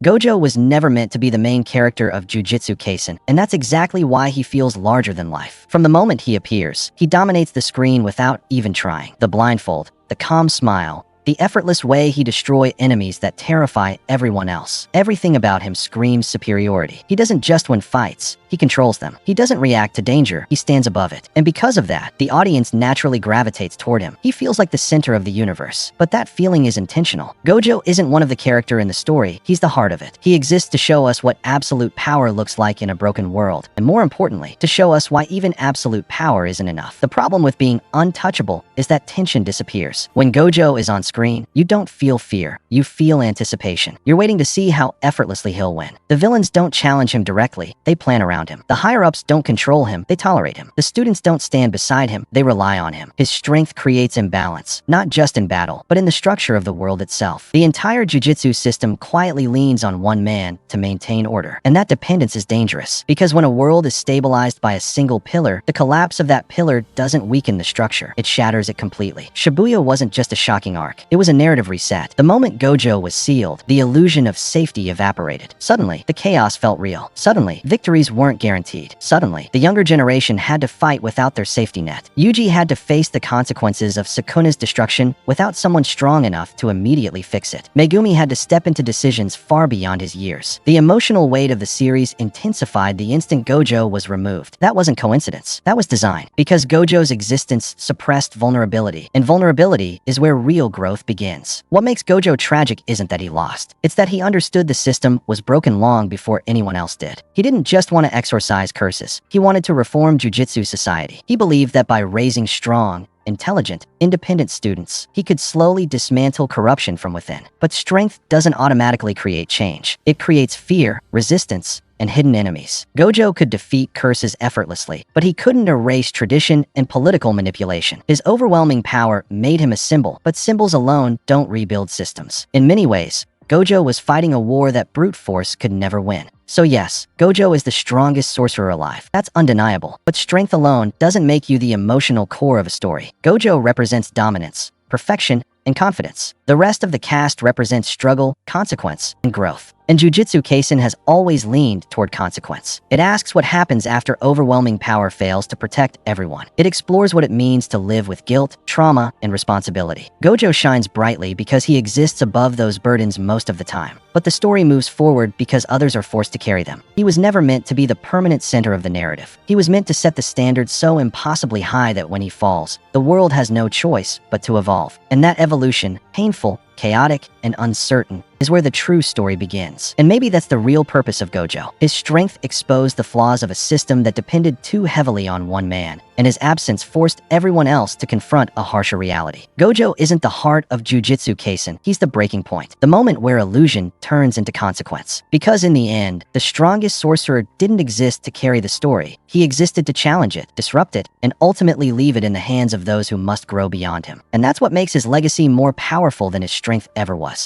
Gojo was never meant to be the main character of Jujutsu Kaisen, and that's exactly why he feels larger than life. From the moment he appears, he dominates the screen without even trying. The blindfold, the calm smile, the effortless way he destroys enemies that terrify everyone else. Everything about him screams superiority. He doesn't just win fights, he controls them. He doesn't react to danger, he stands above it. And because of that, the audience naturally gravitates toward him. He feels like the center of the universe. But that feeling is intentional. Gojo isn't one of the characters in the story, he's the heart of it. He exists to show us what absolute power looks like in a broken world, and more importantly, to show us why even absolute power isn't enough. The problem with being untouchable is that tension disappears. When Gojo is on screen, you don't feel fear, you feel anticipation. You're waiting to see how effortlessly he'll win. The villains don't challenge him directly, they plan around him. The higher-ups don't control him, they tolerate him. The students don't stand beside him, they rely on him. His strength creates imbalance, not just in battle, but in the structure of the world itself. The entire jujutsu system quietly leans on one man to maintain order. And that dependence is dangerous, because when a world is stabilized by a single pillar, the collapse of that pillar doesn't weaken the structure, it shatters it completely. Shibuya wasn't just a shocking arc, it was a narrative reset. The moment Gojo was sealed, the illusion of safety evaporated. Suddenly, the chaos felt real. Suddenly, victories weren't guaranteed. Suddenly, the younger generation had to fight without their safety net. Yuji had to face the consequences of Sukuna's destruction without someone strong enough to immediately fix it. Megumi had to step into decisions far beyond his years. The emotional weight of the series intensified the instant Gojo was removed. That wasn't coincidence. That was design. Because Gojo's existence suppressed vulnerability, and vulnerability is where real growth begins. What makes Gojo tragic isn't that he lost. It's that he understood the system was broken long before anyone else did. He didn't just want to exorcise curses. He wanted to reform jujutsu society. He believed that by raising strong, intelligent, independent students, he could slowly dismantle corruption from within. But strength doesn't automatically create change. It creates fear, resistance, and hidden enemies. Gojo could defeat curses effortlessly, but he couldn't erase tradition and political manipulation. His overwhelming power made him a symbol, but symbols alone don't rebuild systems. In many ways, Gojo was fighting a war that brute force could never win. So yes, Gojo is the strongest sorcerer alive. That's undeniable. But strength alone doesn't make you the emotional core of a story. Gojo represents dominance, perfection, and confidence. The rest of the cast represents struggle, consequence, and growth. And Jujutsu Kaisen has always leaned toward consequence. It asks what happens after overwhelming power fails to protect everyone. It explores what it means to live with guilt, trauma, and responsibility. Gojo shines brightly because he exists above those burdens most of the time. But the story moves forward because others are forced to carry them. He was never meant to be the permanent center of the narrative. He was meant to set the standard so impossibly high that when he falls, the world has no choice but to evolve. And that evolution, painful, chaotic, and uncertain, is where the true story begins. And maybe that's the real purpose of Gojo. His strength exposed the flaws of a system that depended too heavily on one man, and his absence forced everyone else to confront a harsher reality. Gojo isn't the heart of Jujutsu Kaisen, he's the breaking point, the moment where illusion turns into consequence. Because in the end, the strongest sorcerer didn't exist to carry the story, he existed to challenge it, disrupt it, and ultimately leave it in the hands of those who must grow beyond him. And that's what makes his legacy more powerful than his strength ever was.